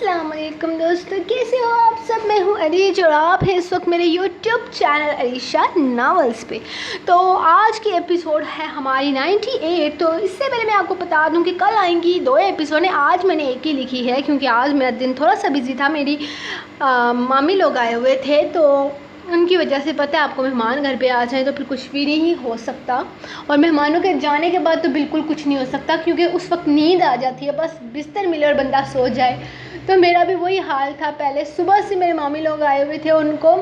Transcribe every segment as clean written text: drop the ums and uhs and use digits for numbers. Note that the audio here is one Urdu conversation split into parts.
السلام علیکم دوستو، کیسے ہو آپ سب؟ میں ہوں عریش اور آپ ہیں اس وقت میرے یوٹیوب چینل عریشہ ناولز پہ۔ تو آج کی ایپیسوڈ ہے ہماری 98۔ تو اس سے پہلے میں آپ کو بتا دوں کہ کل آئیں گی 2 ایپیسوڈ ہیں، آج میں نے ایک ہی لکھی ہے کیونکہ آج میرا دن تھوڑا سا بزی تھا۔ میری مامی لوگ آئے ہوئے تھے تو ان کی وجہ سے پتہ ہے آپ کو، مہمان گھر پہ آ جائیں تو پھر کچھ بھی نہیں ہو سکتا، اور مہمانوں کے جانے کے بعد تو بالکل کچھ نہیں ہو سکتا کیونکہ اس وقت نیند آ جاتی ہے، بس بستر ملے اور بندہ سو جائے۔ تو میرا بھی وہی حال تھا، پہلے صبح سے میرے مامی لوگ آئے ہوئے تھے، ان کو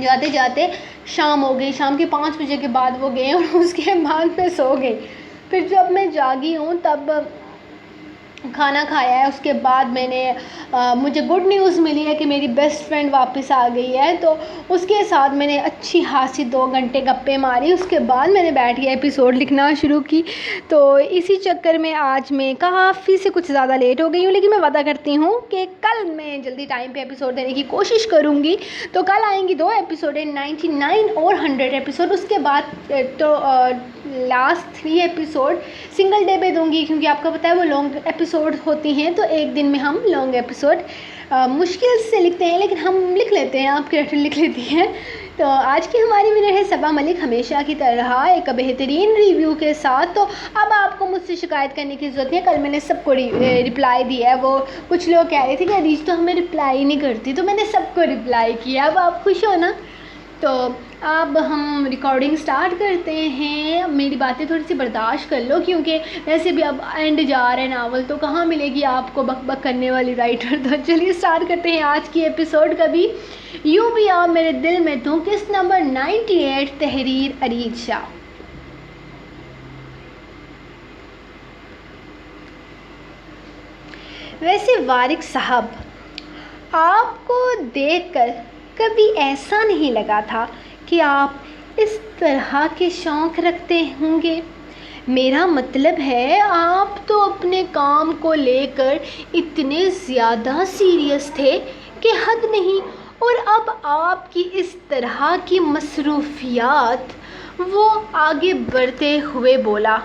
جاتے جاتے شام ہو گئی، شام کے 5 بجے کے بعد وہ گئے اور اس کے بعد میں سو گئی۔ پھر جب میں جاگی ہوں تب کھانا کھایا ہے، اس کے بعد میں نے مجھے گڈ نیوز ملی ہے کہ میری بیسٹ فرینڈ واپس آ گئی ہے، تو اس کے ساتھ میں نے اچھی خاصی 2 گھنٹے گپیں ماری۔ اس کے بعد میں نے بیٹھ کے ایپیسوڈ لکھنا شروع کی، تو اسی چکر میں آج میں کافی سے کچھ زیادہ لیٹ ہو گئی ہوں، لیکن میں وعدہ کرتی ہوں کہ کل میں جلدی ٹائم پہ ایپیسوڈ دینے کی کوشش کروں گی۔ تو کل آئیں گی 2 ایپیسوڈ، 99 اور 100 ایپیسوڈ۔ اس کے بعد تو لاسٹ 3 ایپیسوڈ سنگل ڈے پہ دوں گی، کیونکہ آپ کو پتہ ہے وہ لانگ ایپیسوڈ ہوتی ہیں، تو ایک دن میں ہم لانگ ایپیسوڈ مشکل سے لکھتے ہیں لیکن ہم لکھ لیتے ہیں، آپ کریکٹر لکھ لیتی ہیں۔ تو آج کی ہماری ونر ہے صبا ملک، ہمیشہ کی طرح ایک بہترین ریویو کے ساتھ۔ تو اب آپ کو مجھ سے شکایت کرنے کی ضرورت نہیں ہے، کل میں نے سب کو رپلائی دیا ہے۔ وہ کچھ لوگ کہہ رہے تھے کہ عریش تو ہمیں رپلائی نہیں کرتی، تو میں نے سب کو رپلائی کیا۔ اب آپ خوش ہو نا؟ تو اب ہم ریکارڈنگ سٹارٹ کرتے ہیں۔ میری باتیں تھوڑی سی برداشت کر لو، کیونکہ ویسے بھی اب اینڈ جا رہا ہے ناول، تو کہاں ملے گی آپ کو بک بک کرنے والی رائٹر۔ تو چلیے سٹارٹ کرتے ہیں آج کی ایپیسوڈ۔ کبھی یوں بھی آپ میرے دل میں توں، قسط نمبر 98، تحریر عریشہ۔ ویسے وارق صاحب، آپ کو دیکھ کر کبھی ایسا نہیں لگا تھا کہ آپ اس طرح کے شوق رکھتے ہوں گے؟ میرا مطلب ہے آپ تو اپنے کام کو لے کر اتنے زیادہ سیریس تھے کہ حد نہیں، اور اب آپ کی اس طرح کی مصروفیات۔ وہ آگے بڑھتے ہوئے بولا،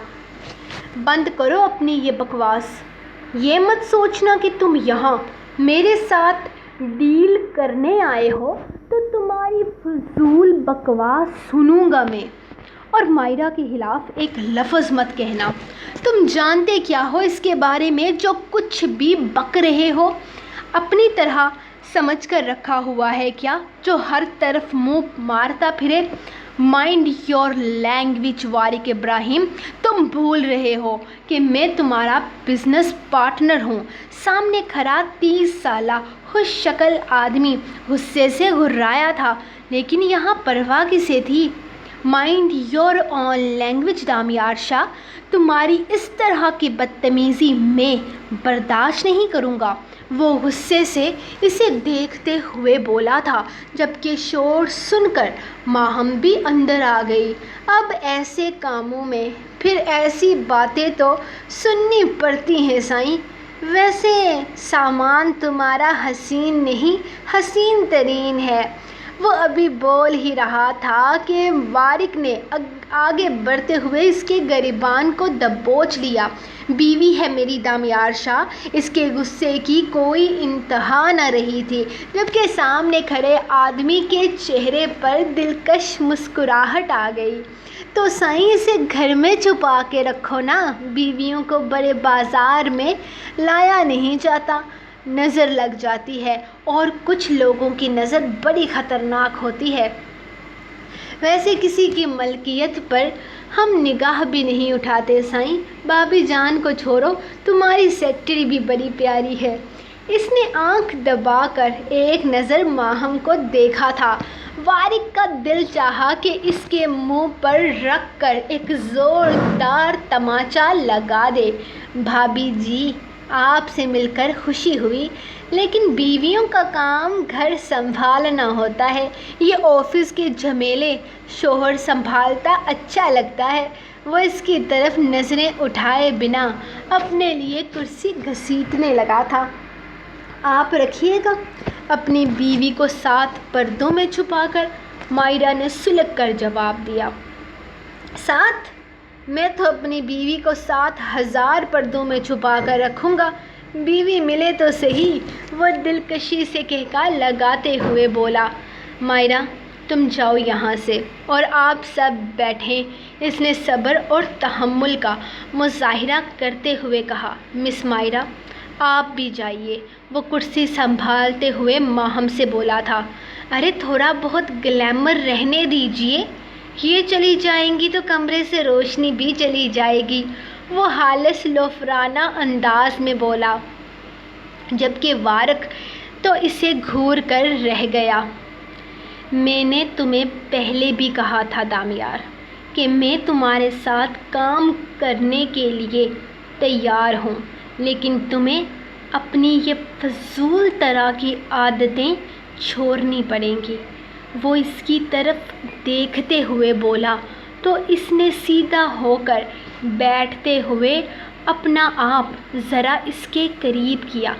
بند کرو اپنی یہ بکواس۔ یہ مت سوچنا کہ تم یہاں میرے ساتھ ڈیل کرنے آئے ہو تو تمہاری فضول بکواس سنوں گا میں، اور مائرہ کے خلاف ایک لفظ مت کہنا۔ تم جانتے کیا ہو اس کے بارے میں؟ جو کچھ بھی بک رہے ہو اپنی طرح سمجھ کر رکھا ہوا ہے کیا، جو ہر طرف منہ مارتا پھرے؟ مائنڈ یور لینگویج وارق ابراہیم، تم بھول رہے ہو کہ میں تمہارا بزنس پارٹنر ہوں۔ سامنے کھڑا 30 سالہ خوش شکل آدمی غصے سے گھرایا تھا، لیکن یہاں پرواہ کسے تھی؟ مائنڈ یور اون لینگویج دامیار شاہ، تمہاری اس طرح کی بدتمیزی میں برداشت نہیں کروں گا۔ وہ غصے سے اسے دیکھتے ہوئے بولا تھا، جبکہ شور سن کر ماہم بھی اندر آ گئی۔ اب ایسے کاموں میں پھر ایسی باتیں تو سننی پڑتی ہیں سائیں۔ ویسے سامان تمہارا حسین نہیں، حسین ترین ہے۔ وہ ابھی بول ہی رہا تھا کہ وارق نے آگے بڑھتے ہوئے اس کے گریبان کو دبوچ لیا۔ بیوی ہے میری دامیار شاہ۔ اس کے غصے کی کوئی انتہا نہ رہی تھی، جبکہ سامنے کھڑے آدمی کے چہرے پر دلکش مسکراہٹ آ گئی۔ تو سائیں اسے گھر میں چھپا کے رکھو نا، بیویوں کو بڑے بازار میں لایا نہیں جاتا، نظر لگ جاتی ہے، اور کچھ لوگوں کی نظر بڑی خطرناک ہوتی ہے۔ ویسے کسی کی ملکیت پر ہم نگاہ بھی نہیں اٹھاتے سائیں۔ بھابی جان کو چھوڑو، تمہاری سیکرٹری بھی بڑی پیاری ہے۔ اس نے آنکھ دبا کر ایک نظر ماہم کو دیکھا تھا۔ وارق کا دل چاہا کہ اس کے منہ پر رکھ کر ایک زوردار تماچا لگا دے۔ بھابی جی، آپ سے مل کر خوشی ہوئی، لیکن بیویوں کا کام گھر سنبھالنا ہوتا ہے، یہ آفس کے جھمیلے شوہر سنبھالتا اچھا لگتا ہے۔ وہ اس کی طرف نظریں اٹھائے بنا اپنے لیے کرسی گھسیٹنے لگا تھا۔ آپ رکھیے گا اپنی بیوی کو 7 پردوں میں چھپا کر، مائرہ نے سلک کر جواب دیا۔ 7؟ میں تو اپنی بیوی کو 7,000 پردوں میں چھپا کر رکھوں گا۔ بیوی ملے تو صحیح، وہ دلکشی سے کہکا لگاتے ہوئے بولا۔ مائرہ تم جاؤ یہاں سے اور آپ سب بیٹھیں، اس نے صبر اور تحمل کا مظاہرہ کرتے ہوئے کہا۔ مس مائرہ آپ بھی جائیے، وہ کرسی سنبھالتے ہوئے ماہم سے بولا تھا۔ ارے تھوڑا بہت گلیمر رہنے دیجیے، یہ چلی جائیں گی تو کمرے سے روشنی بھی چلی جائے گی، وہ خالص لوفرانہ انداز میں بولا، جبکہ وارک تو اسے گھور کر رہ گیا۔ میں نے تمہیں پہلے بھی کہا تھا دامیار کہ میں تمہارے ساتھ کام کرنے کے لیے تیار ہوں، لیکن تمہیں اپنی یہ فضول طرح کی عادتیں چھوڑنی پڑیں گی۔ وہ اس کی طرف دیکھتے ہوئے بولا تو اس نے سیدھا ہو کر بیٹھتے ہوئے اپنا آپ ذرا اس کے قریب کیا۔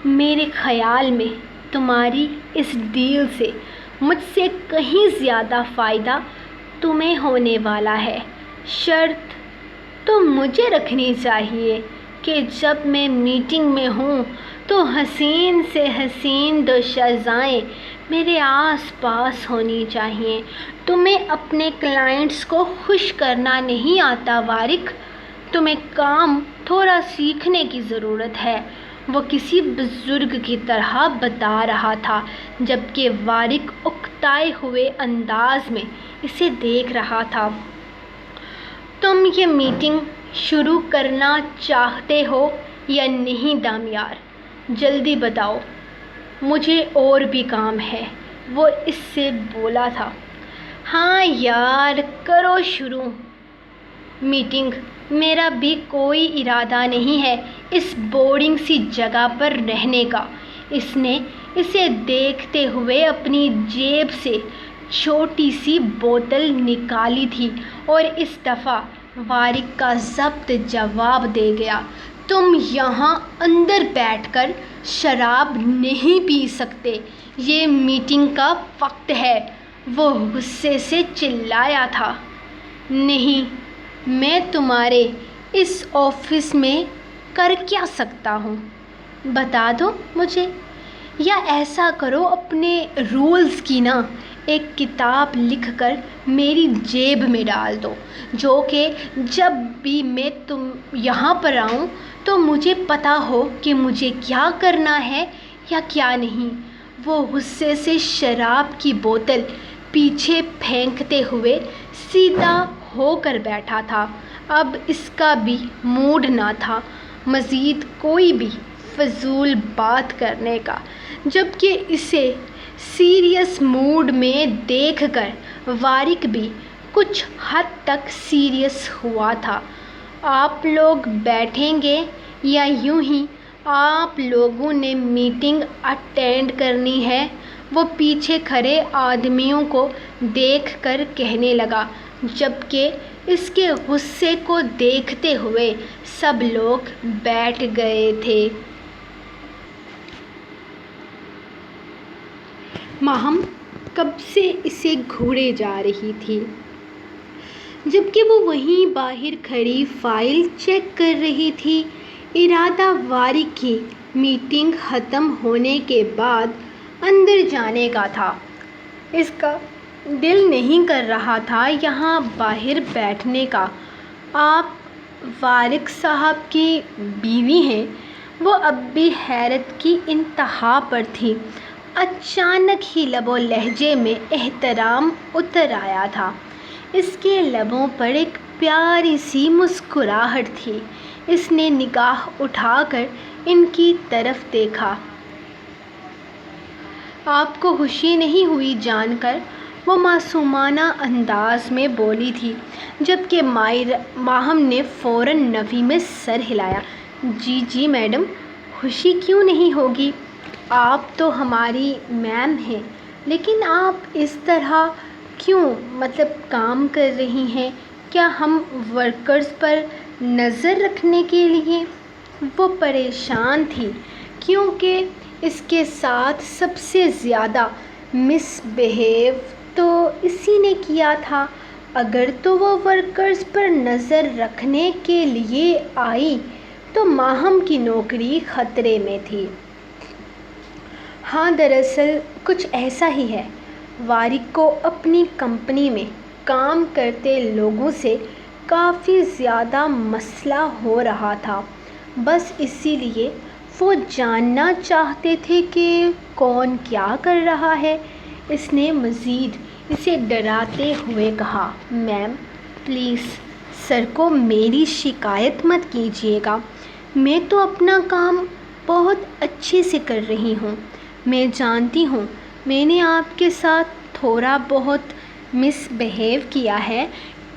میرے خیال میں تمہاری اس ڈیل سے مجھ سے کہیں زیادہ فائدہ تمہیں ہونے والا ہے۔ شرط تو مجھے رکھنی چاہیے کہ جب میں میٹنگ میں ہوں تو حسین سے حسین دو شازائیں میرے آس پاس ہونی چاہیے۔ تمہیں اپنے کلائنٹس کو خوش کرنا نہیں آتا وارک، تمہیں کام تھوڑا سیکھنے کی ضرورت ہے، وہ کسی بزرگ کی طرح بتا رہا تھا، جبکہ وارک اکتائے ہوئے انداز میں اسے دیکھ رہا تھا۔ تم یہ میٹنگ شروع کرنا چاہتے ہو یا نہیں دامیار؟ جلدی بتاؤ، مجھے اور بھی کام ہے، وہ اس سے بولا تھا۔ ہاں یار کرو شروع میٹنگ، میرا بھی کوئی ارادہ نہیں ہے اس بورڈنگ سی جگہ پر رہنے کا۔ اس نے اسے دیکھتے ہوئے اپنی جیب سے چھوٹی سی بوتل نکالی تھی اور اس دفعہ وارک کا ضبط جواب دے گیا۔ تم یہاں اندر بیٹھ کر شراب نہیں پی سکتے، یہ میٹنگ کا وقت ہے، وہ غصے سے چلایا تھا۔ نہیں، میں تمہارے اس آفس میں کر کیا سکتا ہوں؟ بتا دو مجھے، یا ایسا کرو اپنے رولز کی نا ایک کتاب لکھ کر میری جیب میں ڈال دو، جو کہ جب بھی میں یہاں پر آؤں تو مجھے پتہ ہو کہ مجھے کیا کرنا ہے یا کیا نہیں۔ وہ غصے سے شراب کی بوتل پیچھے پھینکتے ہوئے سیدھا ہو کر بیٹھا تھا۔ اب اس کا بھی موڈ نہ تھا مزید کوئی بھی فضول بات کرنے کا، جبکہ اسے سیریس موڈ میں دیکھ کر وارک بھی کچھ حد تک سیریس ہوا تھا۔ آپ لوگ بیٹھیں گے یا یوں ہی آپ لوگوں نے میٹنگ اٹینڈ کرنی ہے؟ وہ پیچھے کھڑے آدمیوں کو دیکھ کر کہنے لگا، جبکہ اس کے غصے کو دیکھتے ہوئے سب لوگ بیٹھ گئے تھے۔ ماہم کب سے اسے گھوڑے جا رہی تھی، جبکہ وہ وہیں باہر کھڑی فائل چیک کر رہی تھی۔ ارادہ وارک کی میٹنگ ختم ہونے کے بعد اندر جانے کا تھا۔ اس کا دل نہیں کر رہا تھا یہاں باہر بیٹھنے کا۔ آپ وارک صاحب کی بیوی ہیں؟ وہ اب بھی حیرت کی انتہا پر تھی۔ اچانک ہی لب و لہجے میں احترام اتر آیا تھا۔ اس کے لبوں پر ایک پیاری سی مسکراہٹ تھی۔ اس نے نگاہ اٹھا کر ان کی طرف دیکھا۔ آپ کو خوشی نہیں ہوئی جان کر؟ وہ معصومانہ انداز میں بولی تھی، جبکہ ماہم نے فوراً نفی میں سر ہلایا۔ جی جی میڈم، خوشی کیوں نہیں ہوگی، آپ تو ہماری میم ہیں، لیکن آپ اس طرح کیوں کام کر رہی ہیں؟ کیا ہم ورکرز پر نظر رکھنے کے لیے؟ وہ پریشان تھی کیونکہ اس کے ساتھ سب سے زیادہ مس بہیو تو اسی نے کیا تھا۔ اگر تو وہ ورکرز پر نظر رکھنے کے لیے آئی تو ماہم کی نوکری خطرے میں تھی۔ ہاں، دراصل کچھ ایسا ہی ہے۔ وارق کو اپنی کمپنی میں کام کرتے لوگوں سے کافی زیادہ مسئلہ ہو رہا تھا، بس اسی لیے وہ جاننا چاہتے تھے کہ کون کیا کر رہا ہے۔ اس نے مزید اسے ڈراتے ہوئے کہا، میم پلیز سر کو میری شکایت مت کیجیے گا، میں تو اپنا کام بہت اچھے سے کر رہی ہوں۔ میں جانتی ہوں میں نے آپ کے ساتھ تھوڑا بہت مس بہیو کیا ہے،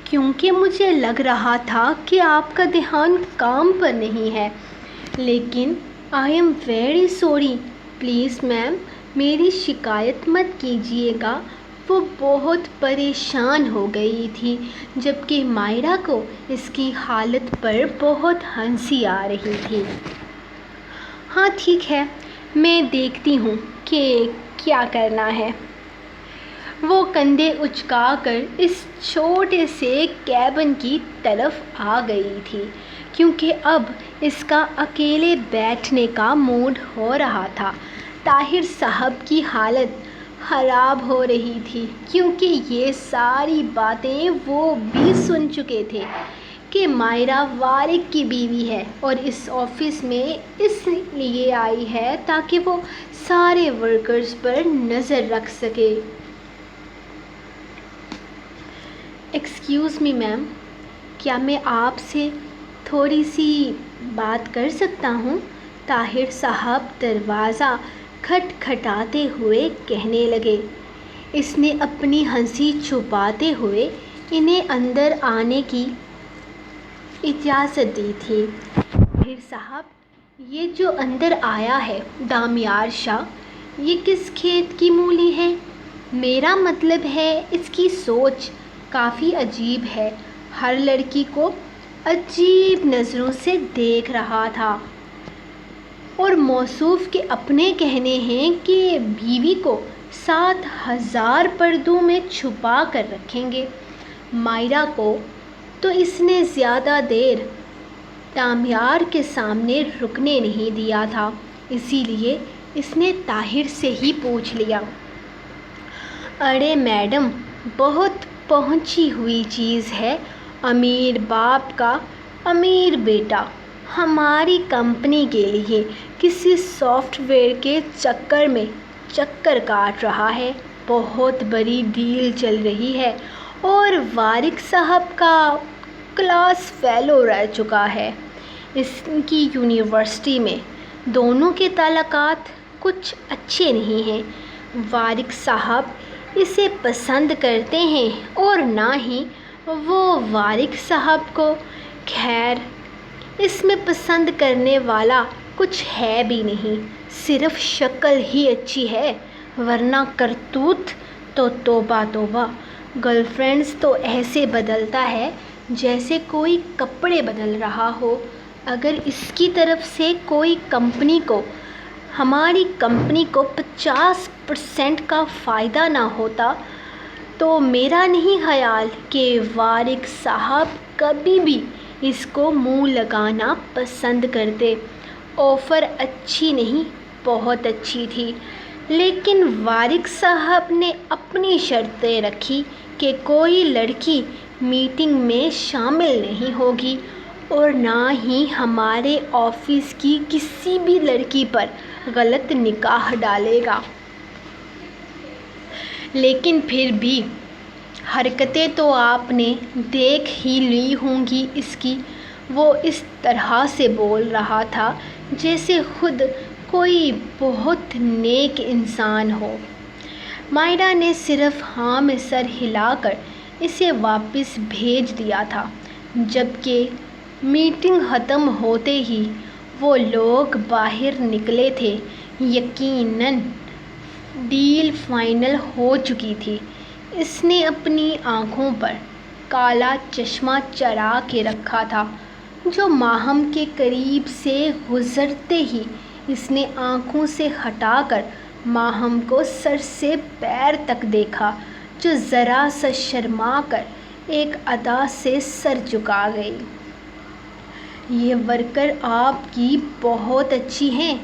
کیونکہ مجھے لگ رہا تھا کہ آپ کا دھیان کام پر نہیں ہے، لیکن I am very sorry, please ma'am میری شکایت مت کیجیے گا۔ وہ بہت پریشان ہو گئی تھی، جبکہ مائرا کو اس کی حالت پر بہت ہنسی آ رہی تھی۔ ہاں ٹھیک ہے، میں دیکھتی ہوں کہ کیا کرنا ہے۔ وہ کندھے اچکا کر اس چھوٹے سے کیبن کی طرف آ گئی تھی، کیونکہ اب اس کا اکیلے بیٹھنے کا موڈ ہو رہا تھا۔ طاہر صاحب کی حالت خراب ہو رہی تھی، کیونکہ یہ ساری باتیں وہ بھی سن چکے تھے کہ مائرا وارق کی بیوی ہے اور اس آفس میں اس لیے آئی ہے تاکہ وہ سارے ورکرز پر نظر رکھ سکے۔ ایکسکیوز می میم، کیا میں آپ سے تھوڑی سی بات کر سکتا ہوں؟ طاہر صاحب دروازہ کھٹکھٹاتے ہوئے کہنے لگے۔ اس نے اپنی ہنسی چھپاتے ہوئے انہیں اندر آنے کی اجازت دی تھی۔ طاہر صاحب، یہ جو اندر آیا ہے دامیار شاہ، یہ کس کھیت کی مولی ہے؟ میرا مطلب ہے اس کی سوچ کافی عجیب ہے، ہر لڑکی کو عجیب نظروں سے دیکھ رہا تھا، اور موصوف کے اپنے کہنے ہیں کہ بیوی کو 7,000 پردوں میں چھپا کر رکھیں گے۔ مائرا کو تو اس نے زیادہ دیر دامیار کے سامنے رکنے نہیں دیا تھا، اسی لیے اس نے طاہر سے ہی پوچھ لیا۔ ارے میڈم، بہت پہنچی ہوئی چیز ہے، امیر باپ کا امیر بیٹا ہماری کمپنی کے لیے کسی سافٹ ویئر کے چکر میں چکر کاٹ رہا ہے، بہت بڑی ڈیل چل رہی ہے، اور وارق صاحب کا کلاس فیلو رہ چکا ہے اس کی یونیورسٹی میں۔ دونوں کے تعلقات کچھ اچھے نہیں ہیں، وارق صاحب اسے پسند کرتے ہیں اور نہ ہی وہ وارق صاحب کو۔ خیر، اس میں پسند کرنے والا کچھ ہے بھی نہیں، صرف شکل ہی اچھی ہے، ورنہ کرتوت تو توبہ توبہ۔ گرل فرینڈز تو ایسے بدلتا ہے جیسے کوئی کپڑے بدل رہا ہو۔ اگر اس کی طرف سے کوئی ہماری کمپنی کو 50% کا فائدہ نہ ہوتا تو میرا نہیں خیال کہ وارق صاحب کبھی بھی اس کو منہ لگانا پسند کرتے۔ آفر اچھی نہیں، بہت اچھی تھی، لیکن وارق صاحب نے اپنی شرطیں رکھی کہ کوئی لڑکی میٹنگ میں شامل نہیں ہوگی اور نہ ہی ہمارے آفس کی کسی بھی لڑکی پر غلط نگاہ ڈالے گا۔ لیکن پھر بھی حرکتیں تو آپ نے دیکھ ہی لی ہوں گی اس کی۔ وہ اس طرح سے بول رہا تھا جیسے خود کوئی بہت نیک انسان ہو۔ مائرا نے صرف ہاں میں سر ہلا کر اسے واپس بھیج دیا تھا، جبکہ میٹنگ ختم ہوتے ہی وہ لوگ باہر نکلے تھے۔ یقیناً ڈیل فائنل ہو چکی تھی۔ اس نے اپنی آنکھوں پر کالا چشمہ چڑھا کے رکھا تھا، جو ماہم کے قریب سے گزرتے ہی اس نے آنکھوں سے ہٹا کر ماہم کو سر سے پیر تک دیکھا، جو ذرا سا شرما کر ایک ادا سے سر جھکا گئی۔ یہ ورکر آپ کی بہت اچھی ہیں،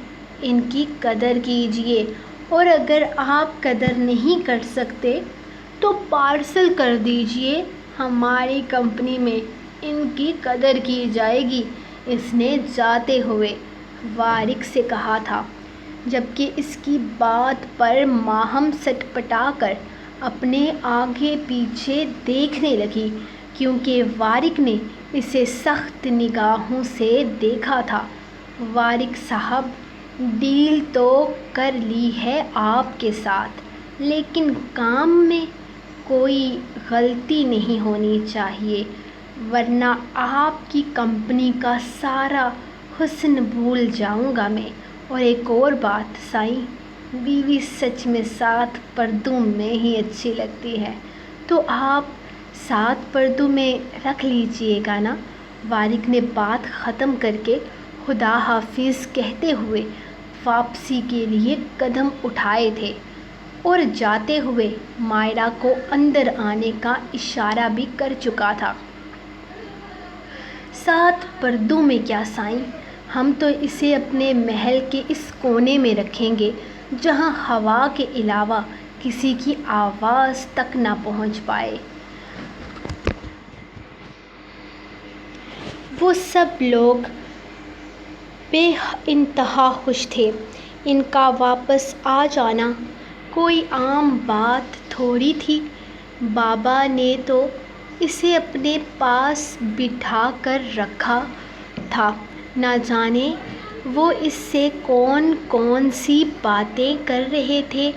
ان کی قدر کیجیے، اور اگر آپ قدر نہیں کر سکتے تو پارسل کر دیجیے، ہماری کمپنی میں ان کی قدر کی جائے گی، اس نے جاتے ہوئے وارق سے کہا تھا، جبکہ اس کی بات پر ماہم سٹپٹا کر اپنے آگے پیچھے دیکھنے لگی، کیونکہ وارق نے اسے سخت نگاہوں سے دیکھا تھا۔ وارق صاحب، ڈیل تو کر لی ہے آپ کے ساتھ، لیکن کام میں کوئی غلطی نہیں ہونی چاہیے، ورنہ آپ کی کمپنی کا سارا حسن بھول جاؤں گا میں۔ اور ایک اور بات سائیں، بیوی سچ میں 7 پردوں میں ہی اچھی لگتی ہے، تو آپ 7 پردوں میں رکھ لیجیے گا نا۔ وارق نے بات ختم کر کے خدا حافظ کہتے ہوئے واپسی کے لیے قدم اٹھائے تھے، اور جاتے ہوئے مائرہ کو اندر آنے کا اشارہ بھی کر چکا تھا۔ 7 پردوں میں کیا سائیں، ہم تو اسے اپنے محل کے اس کونے میں رکھیں گے جہاں ہوا کے علاوہ کسی کی آواز تک نہ پہنچ پائے۔ وہ سب لوگ بے انتہا خوش تھے، ان کا واپس آ جانا کوئی عام بات تھوڑی تھی۔ بابا نے تو اسے اپنے پاس بٹھا کر رکھا تھا، نہ جانے وہ اس سے کون کون سی باتیں کر رہے تھے۔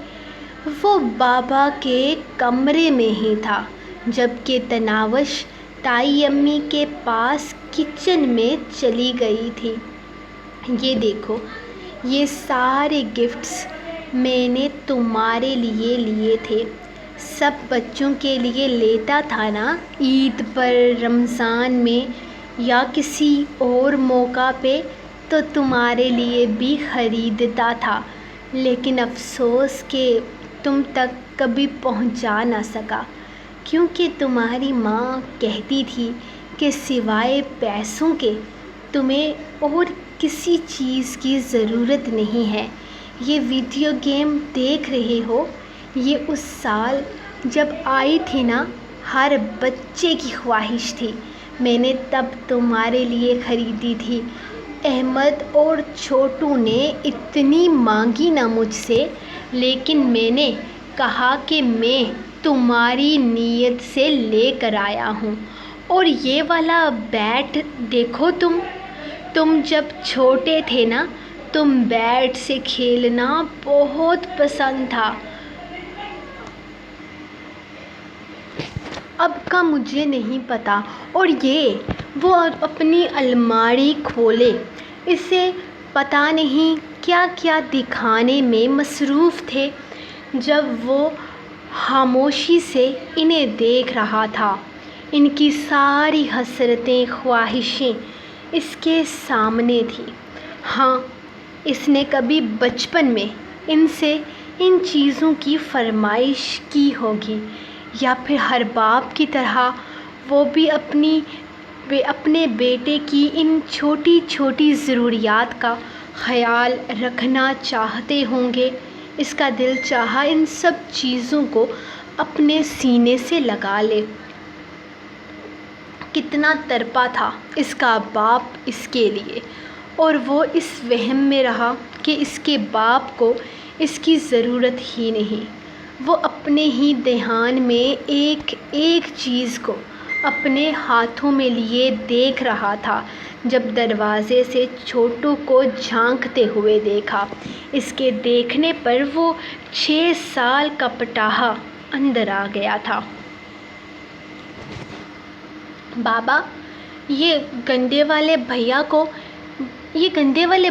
وہ بابا کے کمرے میں ہی تھا، جبکہ تناوش تائی امی کے پاس کچن میں چلی گئی تھی۔ یہ دیکھو، یہ سارے گفٹس میں نے تمہارے لیے لیے تھے، سب بچوں کے لیے لیتا تھا نا، عید پر، رمضان میں یا کسی اور موقع پہ تو تمہارے لیے بھی خریدتا تھا، لیکن افسوس کہ تم تک کبھی پہنچا نہ سکا، کیونکہ تمہاری ماں کہتی تھی کہ سوائے پیسوں کے تمہیں اور کسی چیز کی ضرورت نہیں ہے۔ یہ ویڈیو گیم دیکھ رہے ہو، یہ اس سال جب آئی تھی نا، ہر بچے کی خواہش تھی، میں نے تب تمہارے لیے خریدی تھی۔ احمد اور چھوٹو نے اتنی مانگی نہ مجھ سے، لیکن میں نے کہا کہ میں تمہاری نیت سے لے کر آیا ہوں۔ اور یہ والا بیٹ دیکھو، تم جب چھوٹے تھے نا، تم بیٹ سے کھیلنا بہت پسند تھا۔ اب کا مجھے نہیں پتا۔ اور یہ وہ اپنی الماری کھولے، اسے پتا نہیں کیا کیا دکھانے میں مصروف تھے جب وہ خاموشی سے انہیں دیکھ رہا تھا۔ ان کی ساری حسرتیں، خواہشیں اس کے سامنے تھیں۔ ہاں، اس نے کبھی بچپن میں ان سے ان چیزوں کی فرمائش کی ہوگی، یا پھر ہر باپ کی طرح وہ بھی اپنے بیٹے کی ان چھوٹی چھوٹی ضروریات کا خیال رکھنا چاہتے ہوں گے۔ اس کا دل چاہا ان سب چیزوں کو اپنے سینے سے لگا لے۔ کتنا تڑپا تھا اس کا باپ اس کے لیے، اور وہ اس وہم میں رہا کہ اس کے باپ کو اس کی ضرورت ہی نہیں۔ وہ اپنے ہی دھیان میں ایک ایک چیز کو اپنے ہاتھوں میں لیے دیکھ رہا تھا جب دروازے سے چھوٹو کو جھانکتے ہوئے دیکھا۔ اس کے دیکھنے پر وہ 6 سال کا پٹاہا اندر آ گیا تھا۔ بابا، یہ گنڈے والے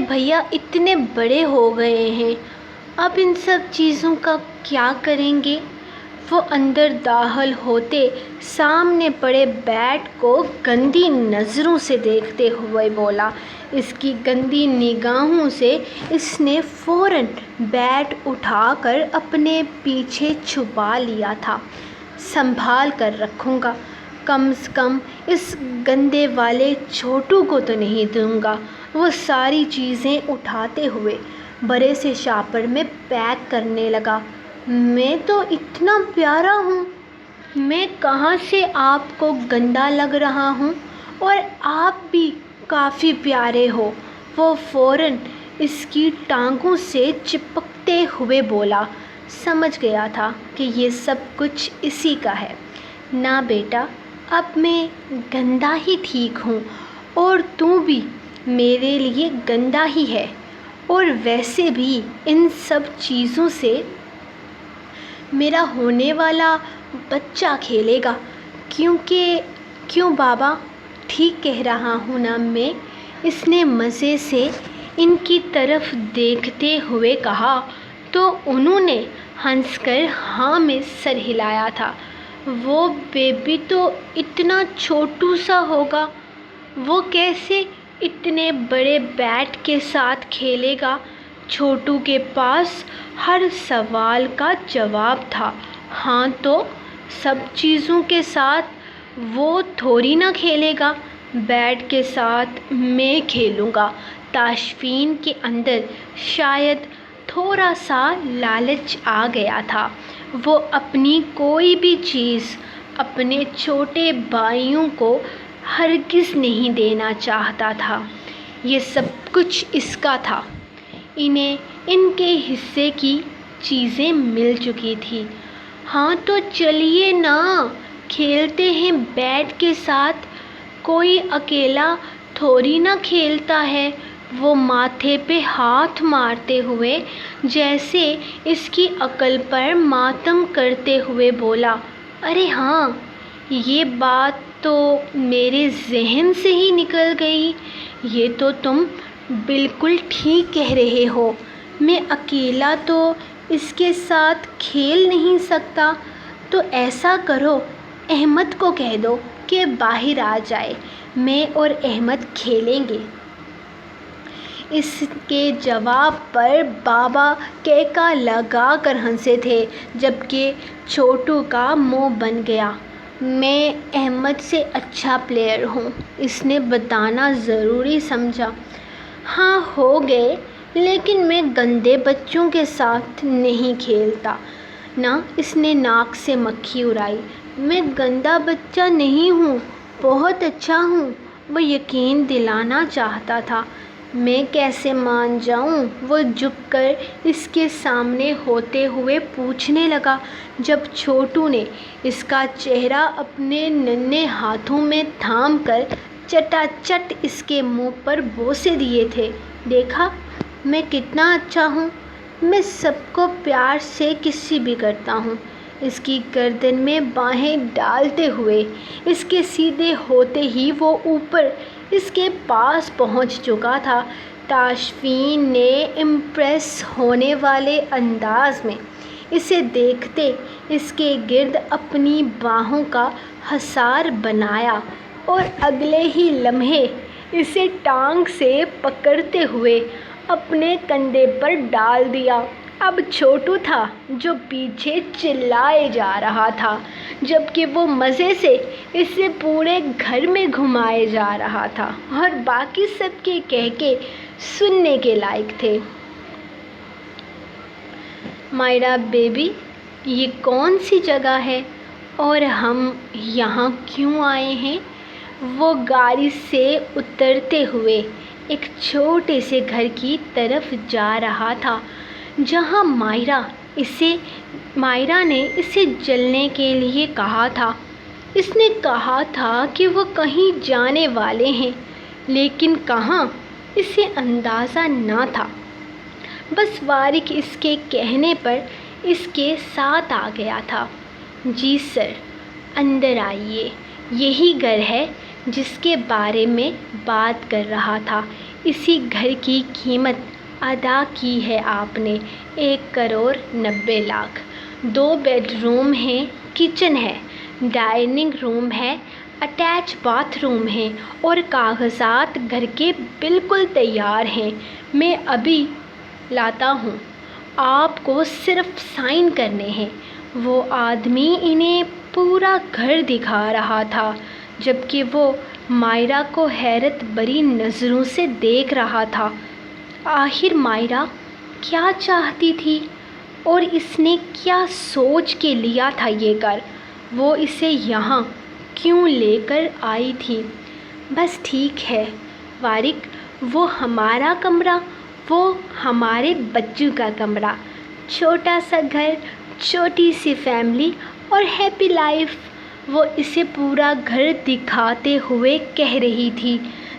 بھیا اتنے بڑے ہو گئے ہیں، اب ان سب چیزوں کا کیا کریں گے؟ وہ اندر داخل ہوتے سامنے پڑے بیٹ کو گندی نظروں سے دیکھتے ہوئے بولا۔ اس کی گندی نگاہوں سے اس نے فوراً بیٹ اٹھا کر اپنے پیچھے چھپا لیا تھا۔ سنبھال کر رکھوں گا، کم از کم اس گندے والے چھوٹو کو تو نہیں دوں گا۔ وہ ساری چیزیں اٹھاتے ہوئے بڑے سے شاپر میں پیک کرنے لگا۔ میں تو اتنا پیارا ہوں، میں کہاں سے آپ کو گندا لگ رہا ہوں؟ اور آپ بھی کافی پیارے ہو۔ وہ فوراً اس کی ٹانگوں سے چپکتے ہوئے بولا۔ سمجھ گیا تھا کہ یہ سب کچھ اسی کا ہے۔ نہ بیٹا، اب میں گندا ہی ٹھیک ہوں، اور تو بھی میرے لیے گندا ہی ہے، اور ویسے بھی ان سب چیزوں سے میرا ہونے والا بچہ کھیلے گا۔ کیوں بابا، ٹھیک کہہ رہا ہوں نا میں؟ اس نے مزے سے ان کی طرف دیکھتے ہوئے کہا۔ تو انہوں نے ہنس کر ہاں میں سر ہلایا تھا۔ وہ بیبی تو اتنا چھوٹو سا ہوگا، وہ کیسے اتنے بڑے بیٹ کے ساتھ کھیلے گا؟ چھوٹو کے پاس ہر سوال کا جواب تھا۔ ہاں تو سب چیزوں کے ساتھ وہ تھوڑی نہ کھیلے گا، بیٹ کے ساتھ میں کھیلوں گا۔ تاشفین کے اندر شاید تھوڑا سا لالچ آ گیا تھا۔ وہ اپنی کوئی بھی چیز اپنے چھوٹے بھائیوں کو ہرگز نہیں دینا چاہتا تھا۔ یہ سب کچھ اس کا تھا۔ انہیں ان کے حصے کی چیزیں مل چکی تھیں۔ ہاں تو چلیے نا، کھیلتے ہیں بیٹ کے ساتھ۔ کوئی اکیلا تھوڑی نہ کھیلتا ہے۔ وہ ماتھے پہ ہاتھ مارتے ہوئے جیسے اس کی عقل پر ماتم کرتے ہوئے بولا۔ ارے ہاں، یہ بات تو میرے ذہن سے ہی نکل گئی۔ یہ تو تم بالکل ٹھیک کہہ رہے ہو۔ میں اکیلا تو اس کے ساتھ کھیل نہیں سکتا۔ تو ایسا کرو، احمد کو کہہ دو کہ باہر آ جائے، میں اور احمد کھیلیں گے۔ اس کے جواب پر بابا کہکا لگا کر ہنسے تھے، جبکہ چھوٹو کا منہ بن گیا۔ میں احمد سے اچھا پلیئر ہوں، اس نے بتانا ضروری سمجھا۔ ہاں ہو گئے، لیکن میں گندے بچوں کے ساتھ نہیں کھیلتا نا۔ اس نے ناک سے مکھی اڑائی۔ میں گندا بچہ نہیں ہوں، بہت اچھا ہوں، وہ یقین دلانا چاہتا تھا۔ میں کیسے مان جاؤں؟ وہ جھک کر اس کے سامنے ہوتے ہوئے پوچھنے لگا، جب چھوٹو نے اس کا چہرہ اپنے ننھے ہاتھوں میں تھام کر چٹا چٹ اس کے منہ پر بوسے دیے تھے۔ دیکھا میں کتنا اچھا ہوں، میں سب کو پیار سے کسی بھی کرتا ہوں۔ اس کی گردن میں باہیں ڈالتے ہوئے اس کے سیدھے ہوتے ہی وہ اوپر اس کے پاس پہنچ چکا تھا۔ تاشفین نے امپریس ہونے والے انداز میں اسے دیکھتے اس کے گرد اپنی باہوں کا حصار بنایا، اور اگلے ہی لمحے اسے ٹانگ سے پکڑتے ہوئے اپنے کندھے پر ڈال دیا۔ اب چھوٹو تھا جو پیچھے چلائے جا رہا تھا، جبکہ وہ مزے سے اسے پورے گھر میں گھمائے جا رہا تھا، اور باقی سب کے کہکے سننے کے لائق تھے۔ مائرا بیبی، یہ کون سی جگہ ہے اور ہم یہاں کیوں آئے ہیں؟ وہ گاڑی سے اترتے ہوئے ایک چھوٹے سے گھر کی طرف جا رہا تھا، جہاں مائرا نے اسے چلنے کے لیے کہا تھا۔ اس نے کہا تھا کہ وہ کہیں جانے والے ہیں، لیکن کہاں اسے اندازہ نہ تھا۔ بس وارق اس کے کہنے پر اس کے ساتھ آ گیا تھا۔ جی سر، اندر آئیے، یہی گھر ہے جس کے بارے میں بات کر رہا تھا۔ اسی گھر کی قیمت ادا کی ہے آپ نے، 1,90,00,000۔ 2 بیڈ روم ہیں، کچن ہے، ڈائننگ روم ہے، اٹیچ باتھ روم ہے، اور کاغذات گھر کے بالکل تیار ہیں۔ میں ابھی لاتا ہوں، آپ کو صرف سائن کرنے ہیں۔ وہ آدمی انہیں پورا گھر دکھا رہا تھا۔ جبکہ وہ مائرہ کو حیرت بری نظروں سے دیکھ رہا تھا۔ آخر مائرہ کیا چاہتی تھی اور اس نے کیا سوچ کے لیا تھا یہ گھر؟ وہ اسے یہاں کیوں لے کر آئی تھی؟ بس ٹھیک ہے وارق، وہ ہمارا کمرہ، وہ ہمارے بچوں کا کمرہ، چھوٹا سا گھر، چھوٹی سی فیملی اور ہیپی لائف، وہ اسے پورا گھر دکھاتے ہوئے کہہ رہی تھی،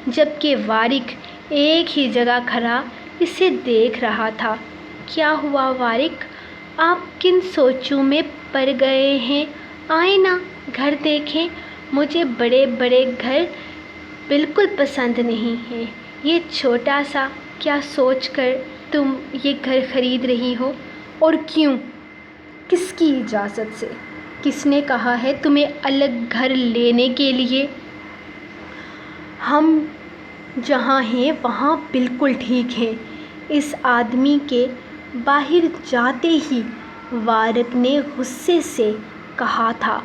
جبکہ وارق ایک ہی جگہ کھڑا اسے دیکھ رہا تھا۔ کیا ہوا وارق؟ آپ کن سوچوں میں پڑ گئے ہیں؟ آئیں نا گھر دیکھیں۔ مجھے بڑے بڑے گھر بالکل پسند نہیں ہیں، یہ چھوٹا سا، کیا سوچ کر تم یہ گھر خرید رہی ہو؟ اور کیوں؟ کس کی اجازت سے؟ کس نے کہا ہے تمہیں الگ گھر لینے کے لیے؟ ہم جہاں ہیں وہاں بالکل ٹھیک ہیں۔ اس آدمی کے باہر جاتے ہی وارق نے غصے سے کہا تھا،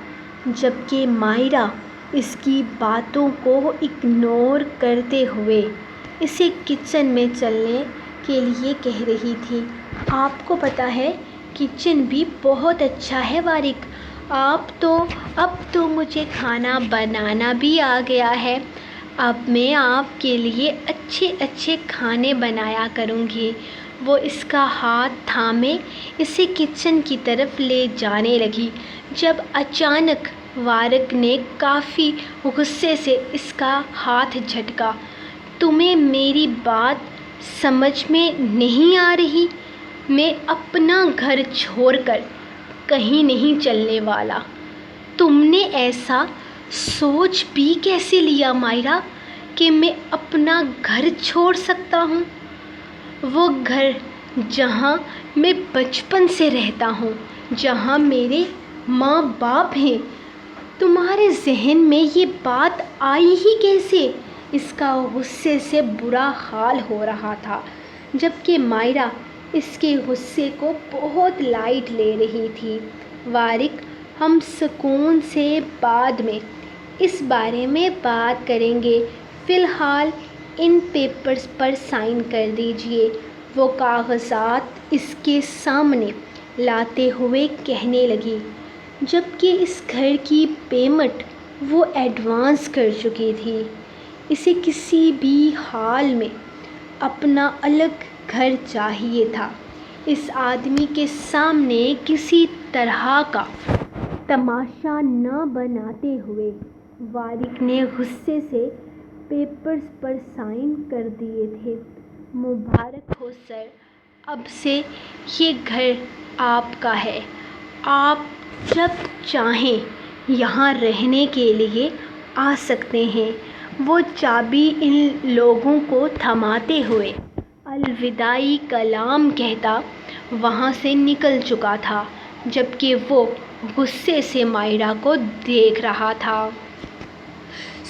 جبکہ مائرہ اس کی باتوں کو اگنور کرتے ہوئے اسے کچن میں چلنے کے لیے کہہ رہی تھی۔ آپ کو پتہ ہے کچن بھی بہت اچھا ہے وارق، اب تو مجھے کھانا بنانا بھی آ گیا ہے، اب میں آپ کے لیے اچھے اچھے کھانے بنایا کروں گی۔ وہ اس کا ہاتھ تھامے اسے کچن کی طرف لے جانے لگی، جب اچانک وارق نے کافی غصے سے اس کا ہاتھ جھٹکا۔ تمہیں میری بات سمجھ میں نہیں آ رہی؟ میں اپنا گھر چھوڑ کر کہیں نہیں چلنے والا۔ تم نے ایسا سوچ بھی کیسے لیا مائرہ کہ میں اپنا گھر چھوڑ سکتا ہوں؟ وہ گھر جہاں میں بچپن سے رہتا ہوں، جہاں میرے ماں باپ ہیں، تمہارے ذہن میں یہ بات آئی ہی کیسے؟ اس کا غصے سے برا حال ہو رہا تھا، جبکہ مائرہ اس کے غصے کو بہت لائٹ لے رہی تھی۔ وارق، ہم سکون سے بعد میں اس بارے میں بات کریں گے، فی الحال ان پیپرز پر سائن کر دیجئے۔ وہ کاغذات اس کے سامنے لاتے ہوئے کہنے لگی، جبکہ اس گھر کی پیمنٹ وہ ایڈوانس کر چکی تھی۔ اسے کسی بھی حال میں اپنا الگ گھر چاہیے تھا۔ اس آدمی کے سامنے کسی طرح کا تماشا نہ بناتے ہوئے وارق نے غصے سے پیپرز پر سائن کر دیے تھے۔ مبارک ہو سر، اب سے یہ گھر آپ کا ہے، آپ جب چاہیں یہاں رہنے کے لیے آ سکتے ہیں۔ وہ چابی ان لوگوں کو تھماتے ہوئے الوداعی کلام کہتا وہاں سے نکل چکا تھا، جبکہ وہ غصے سے مائرہ کو دیکھ رہا تھا۔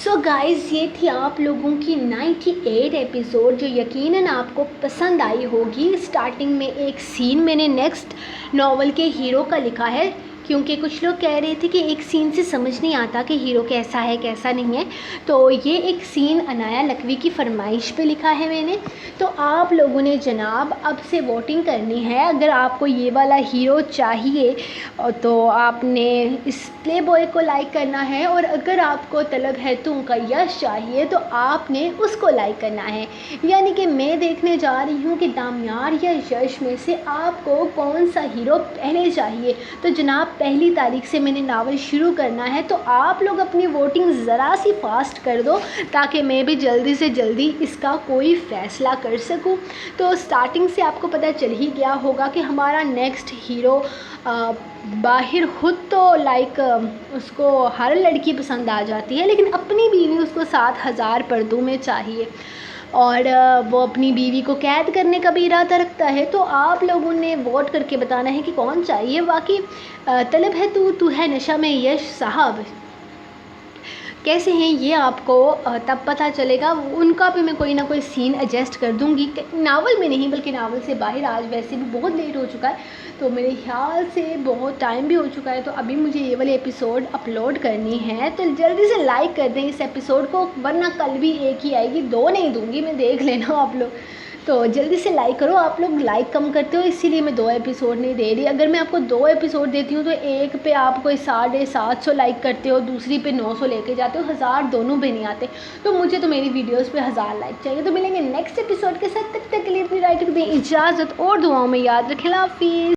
سو گائز، یہ تھی آپ لوگوں کی 98 ایپیسوڈ، جو یقیناً آپ کو پسند آئی ہوگی۔ اسٹارٹنگ میں ایک سین میں نے نیکسٹ ناول کے ہیرو کا لکھا ہے، کیونکہ کچھ لوگ کہہ رہے تھے کہ ایک سین سے سمجھ نہیں آتا کہ ہیرو کیسا ہے کیسا نہیں ہے، تو یہ ایک سین عنایا لکھوی کی فرمائش پہ لکھا ہے میں نے۔ تو آپ لوگوں نے جناب اب سے ووٹنگ کرنی ہے۔ اگر آپ کو یہ والا ہیرو چاہیے تو آپ نے اس پلے بوائے کو لائک کرنا ہے، اور اگر آپ کو طلب ہے تم کا یش چاہیے تو آپ نے اس کو لائک کرنا ہے۔ یعنی کہ میں دیکھنے جا رہی ہوں کہ دامیار یا یش میں سے آپ کو کون سا ہیرو پہلے چاہیے۔ تو جناب 1 تاریخ سے میں نے ناول شروع کرنا ہے، تو آپ لوگ اپنی ووٹنگ ذرا سی فاسٹ کر دو تاکہ میں بھی جلدی سے جلدی اس کا کوئی فیصلہ کر سکوں۔ تو سٹارٹنگ سے آپ کو پتہ چل ہی گیا ہوگا کہ ہمارا نیکسٹ ہیرو باہر خود تو اس کو ہر لڑکی پسند آ جاتی ہے، لیکن اپنی بیوی اس کو 7,000 پردوں میں چاہیے، اور وہ اپنی بیوی کو قید کرنے کا بھی ارادہ رکھتا ہے۔ تو آپ لوگوں نے ووٹ کر کے بتانا ہے کہ کون چاہیے۔ باقی طلب ہے تو ہے نشہ میں یش صاحب۔ کیسے ہیں یہ آپ کو تب پتہ چلے گا. ان کا بھی میں کوئی نہ کوئی سین ایڈجسٹ کر دوں گی, ناول میں نہیں بلکہ ناول سے باہر. آج ویسے بھی بہت لیٹ ہو چکا ہے, تو میرے خیال سے بہت ٹائم بھی ہو چکا ہے, تو ابھی مجھے یہ والی ایپیسوڈ اپلوڈ کرنی ہے. تو جلدی سے لائک کر دیں اس ایپیسوڈ کو, ورنہ کل بھی ایک ہی آئے گی, 2 نہیں دوں گی میں, دیکھ لینا آپ لوگ. تو جلدی سے لائک کرو. آپ لوگ لائک کم کرتے ہو, اسی لیے میں 2 ایپیسوڈ نہیں دے رہی. اگر میں آپ کو 2 ایپیسوڈ دیتی ہوں تو ایک پہ آپ کوئی 750 لائک کرتے ہو, دوسری پہ 900 لے کے جاتے ہو, 1000 دونوں پہ نہیں آتے. تو مجھے تو میری ویڈیوز پہ 1000 لائک چاہیے. تو ملیں گے نیکسٹ ایپیسوڈ کے ساتھ, تب تک کے لیے اپنی رائٹنگ دیں اجازت, اور دعاؤں میں یاد رکھیں. اللہ حافظ.